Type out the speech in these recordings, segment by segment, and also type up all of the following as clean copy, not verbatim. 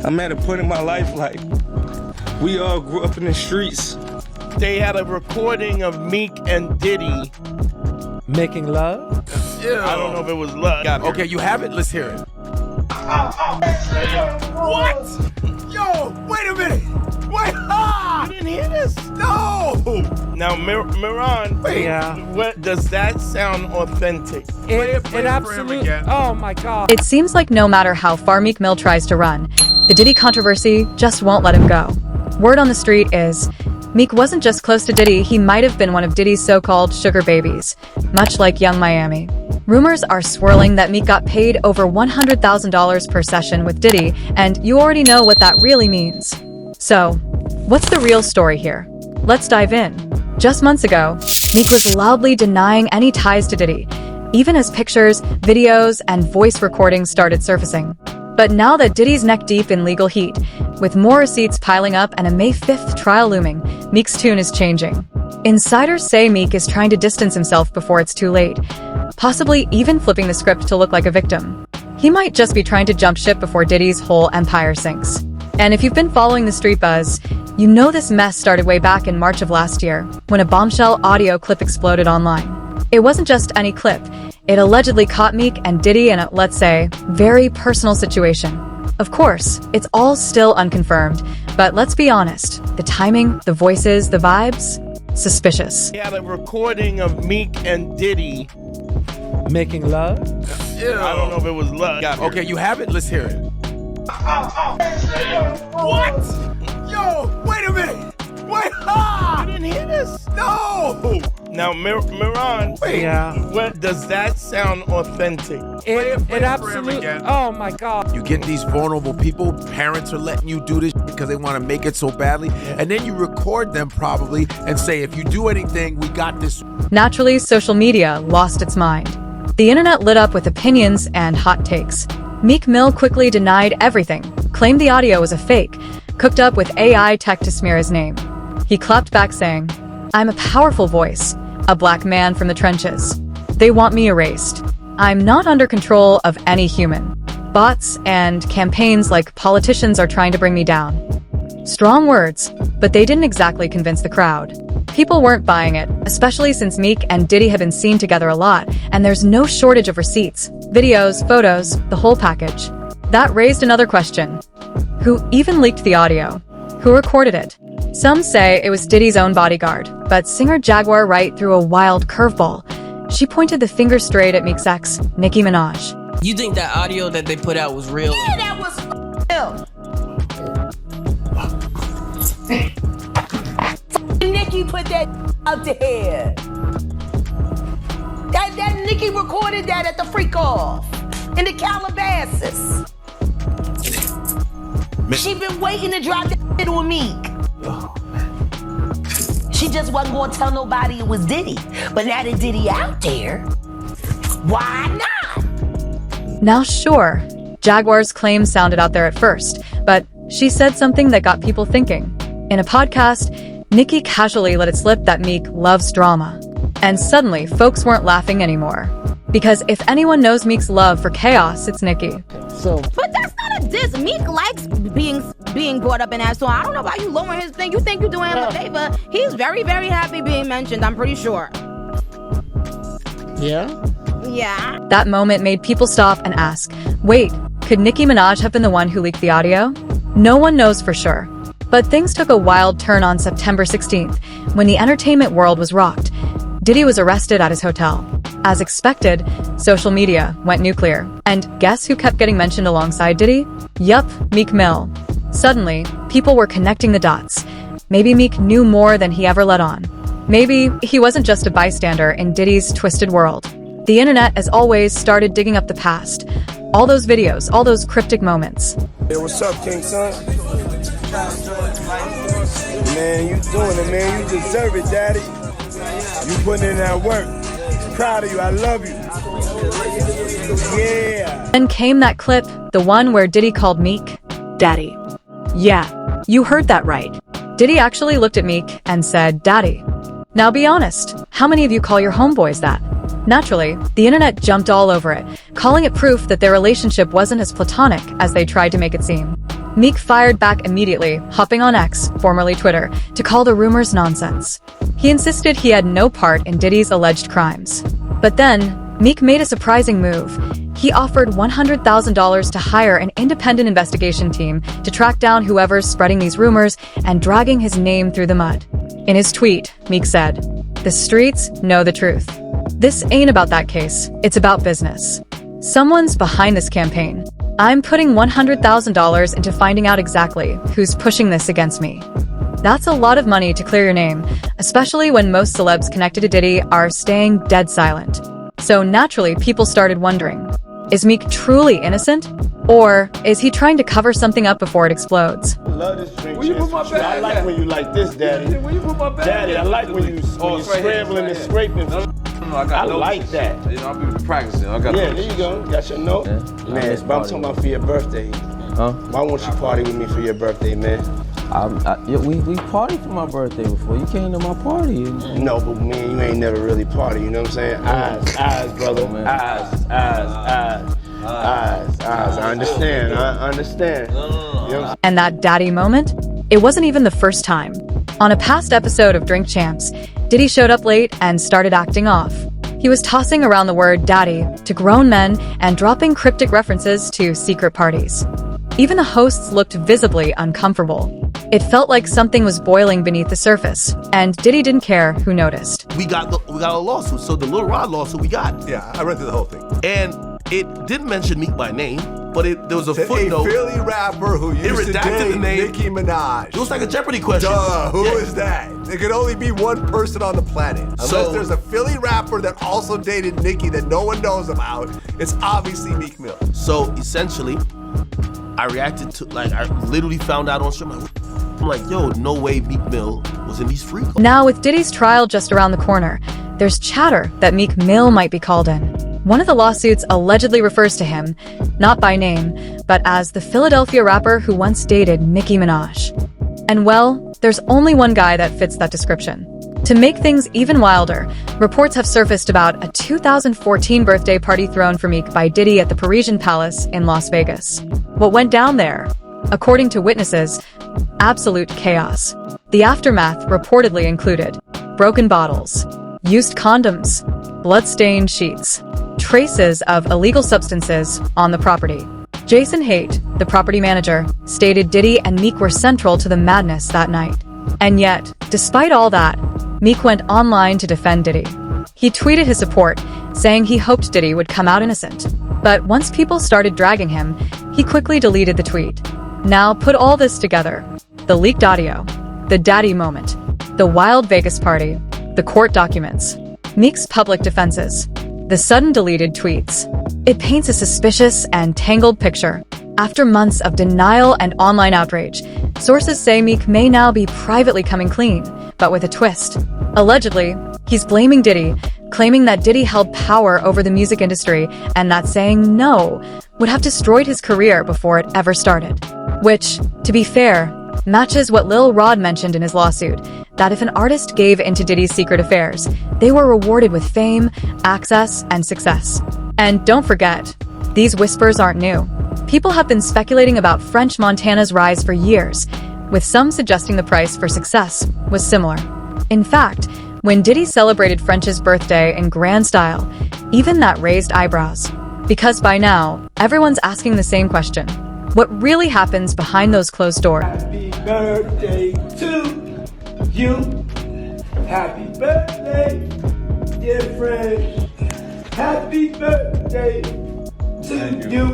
I'm at a point in my life, like, we all grew up in the streets. They had a recording of Meek and Diddy making love. Ew. I don't know if it was love. Okay, you have it? Let's hear it. What? Yo, wait a minute. Wait, You didn't hear this? No! Now, Miran, what does that sound authentic? It absolutely. Oh my God. It seems like no matter how far Meek Mill tries to run, the Diddy controversy just won't let him go. Word on the street is, Meek wasn't just close to Diddy, he might have been one of Diddy's so-called sugar babies, much like Young Miami. Rumors are swirling that Meek got paid over $100,000 per session with Diddy, and you already know what that really means. So, what's the real story here? Let's dive in. Just months ago, Meek was loudly denying any ties to Diddy, even as pictures, videos, and voice recordings started surfacing. But now that Diddy's neck-deep in legal heat, with more receipts piling up and a May 5th trial looming, Meek's tune is changing. Insiders say Meek is trying to distance himself before it's too late, possibly even flipping the script to look like a victim. He might just be trying to jump ship before Diddy's whole empire sinks. And if you've been following the street buzz, you know this mess started way back in March of last year, when a bombshell audio clip exploded online. It wasn't just any clip. It allegedly caught Meek and Diddy in a, let's say, very personal situation. Of course, it's all still unconfirmed, but let's be honest, the timing, the voices, the vibes, suspicious. They had a recording of Meek and Diddy making love. Ew. I don't know if it was love. Okay, you have it? Let's hear it. What? Yo, wait a minute. Wait, You didn't hear this? No! Now, Miran, what does that sound authentic? It absolutely. Oh my God. You get these vulnerable people, parents are letting you do this because they want to make it so badly, and then you record them probably and say, if you do anything, we got this. Naturally, social media lost its mind. The internet lit up with opinions and hot takes. Meek Mill quickly denied everything, claimed the audio was a fake, cooked up with AI tech to smear his name. He clapped back saying, "I'm a powerful voice, a black man from the trenches. They want me erased. I'm not under control of any human. Bots and campaigns like politicians are trying to bring me down." Strong words, but they didn't exactly convince the crowd. People weren't buying it, especially since Meek and Diddy have been seen together a lot, and there's no shortage of receipts, videos, photos, the whole package. That raised another question. Who even leaked the audio? Who recorded it? Some say it was Diddy's own bodyguard, but singer Jaguar Wright threw a wild curveball. She pointed the finger straight at Meek's ex, Nicki Minaj. You think that audio that they put out was real? Yeah, that was real. Nicki put that out there. That Nicki recorded that at the freak off in the Calabasas. She been waiting to drop that shit with Meek. She just wasn't gonna tell nobody it was Diddy. But now that Diddy out there, why not? Now sure, Jaguar's claims sounded out there at first, but she said something that got people thinking. In a podcast, Nicki casually let it slip that Meek loves drama. And suddenly, folks weren't laughing anymore. Because if anyone knows Meek's love for chaos, it's Nicki. But that's not a diss. Meek likes being brought up in that song. I don't know why you lowering his thing. You think you're doing him a favor. He's very, very happy being mentioned, I'm pretty sure. Yeah? Yeah. That moment made people stop and ask, wait, could Nicki Minaj have been the one who leaked the audio? No one knows for sure. But things took a wild turn on September 16th, when the entertainment world was rocked. Diddy was arrested at his hotel. As expected, social media went nuclear. And guess who kept getting mentioned alongside Diddy? Yup, Meek Mill. Suddenly, people were connecting the dots. Maybe Meek knew more than he ever let on. Maybe he wasn't just a bystander in Diddy's twisted world. The internet, as always, started digging up the past. All those videos, all those cryptic moments. Hey, what's up, King Son? Man, you doing it, man. You deserve it, Daddy. You putting in that work. Proud of you. I love you. Yeah. Then came that clip, the one where Diddy called Meek Daddy. Yeah, you heard that right. Diddy actually looked at Meek and said, Daddy. Now be honest, how many of you call your homeboys that? Naturally, the internet jumped all over it, calling it proof that their relationship wasn't as platonic as they tried to make it seem. Meek fired back immediately, hopping on X, formerly Twitter, to call the rumors nonsense. He insisted he had no part in Diddy's alleged crimes. But then, Meek made a surprising move. He offered $100,000 to hire an independent investigation team to track down whoever's spreading these rumors and dragging his name through the mud. In his tweet, Meek said, "The streets know the truth. This ain't about that case, it's about business. Someone's behind this campaign. I'm putting $100,000 into finding out exactly who's pushing this against me." That's a lot of money to clear your name, especially when most celebs connected to Diddy are staying dead silent. So naturally, people started wondering, is Meek truly innocent? Or is he trying to cover something up before it explodes? I love this drink. Where you put my bag I like at? when you like this, Daddy. Where you put my bag Daddy, I at? like when you scrambling and scraping. I got I like that. You know, I've been practicing. I got Yeah, there you go. Got your note. Man, but I'm talking about for your birthday. Huh? Why won't you party with me for your birthday, man? We partied for my birthday before. You came to my party. No, but man, you ain't never really party. You know what I'm saying? Eyes, brother. Oh, man. Eyes. I understand. You know what I'm And that daddy moment? It wasn't even the first time. On a past episode of Drink Champs, Diddy showed up late and started acting off. He was tossing around the word daddy to grown men and dropping cryptic references to secret parties. Even the hosts looked visibly uncomfortable. It felt like something was boiling beneath the surface, and Diddy didn't care who noticed. We got a lawsuit, so the Lil Rod lawsuit we got. Yeah, I read through the whole thing. And it didn't mention Meek by name, but there was a footnote. A Philly rapper who used to redacted date the name. Nicki Minaj. It was like a Jeopardy question. Duh, who is that? There could only be one person on the planet. Unless there's a Philly rapper that also dated Nicki that no one knows about, it's obviously Meek Mill. So essentially, I reacted to, I literally found out on stream. I'm like, yo, no way Meek Mill was in these free calls. Now, with Diddy's trial just around the corner, there's chatter that Meek Mill might be called in. One of the lawsuits allegedly refers to him, not by name, but as the Philadelphia rapper who once dated Nicki Minaj. And well, there's only one guy that fits that description. To make things even wilder, reports have surfaced about a 2014 birthday party thrown for Meek by Diddy at the Parisian Palace in Las Vegas. What went down there? According to witnesses, absolute chaos. The aftermath reportedly included broken bottles, used condoms, blood-stained sheets, traces of illegal substances on the property. Jason Haight, the property manager, stated Diddy and Meek were central to the madness that night. And yet, despite all that, Meek went online to defend Diddy. He tweeted his support, saying he hoped Diddy would come out innocent. But once people started dragging him, he quickly deleted the tweet. Now put all this together. The leaked audio, the daddy moment, the wild Vegas party, the court documents, Meek's public defenses, the sudden deleted tweets. It paints a suspicious and tangled picture. After months of denial and online outrage, sources say Meek may now be privately coming clean, but with a twist. Allegedly, he's blaming Diddy, claiming that Diddy held power over the music industry and that saying no would have destroyed his career before it ever started. Which, to be fair, matches what Lil Rod mentioned in his lawsuit, that if an artist gave into Diddy's secret affairs, they were rewarded with fame, access, and success. And don't forget, these whispers aren't new. People have been speculating about French Montana's rise for years, with some suggesting the price for success was similar. In fact, when Diddy celebrated French's birthday in grand style, even that raised eyebrows. Because by now, everyone's asking the same question. What really happens behind those closed doors? Happy birthday to you. Happy birthday, dear friend. Happy birthday to you.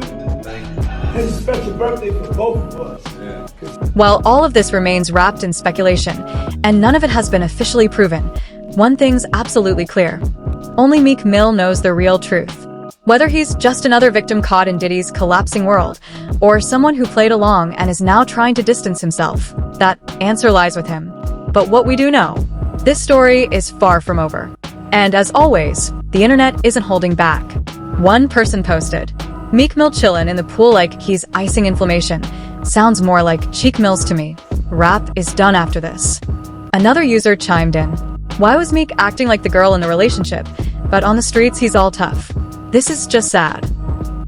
It's a special birthday for both of us. While all of this remains wrapped in speculation, and none of it has been officially proven, one thing's absolutely clear. Only Meek Mill knows the real truth. Whether he's just another victim caught in Diddy's collapsing world, or someone who played along and is now trying to distance himself, that answer lies with him. But what we do know, this story is far from over. And as always, the internet isn't holding back. One person posted, Meek Mill chillin' in the pool like he's icing inflammation. Sounds more like Cheek Mills to me. Rap is done after this. Another user chimed in, why was Meek acting like the girl in the relationship, but on the streets he's all tough? This is just sad.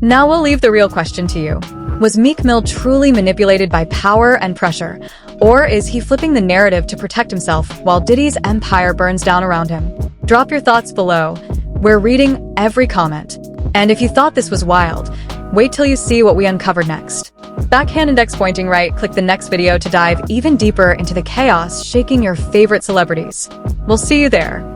Now we'll leave the real question to you. Was Meek Mill truly manipulated by power and pressure? Or is he flipping the narrative to protect himself while Diddy's empire burns down around him? Drop your thoughts below. We're reading every comment. And if you thought this was wild, wait till you see what we uncovered next. Backhand index pointing right, click the next video to dive even deeper into the chaos shaking your favorite celebrities. We'll see you there.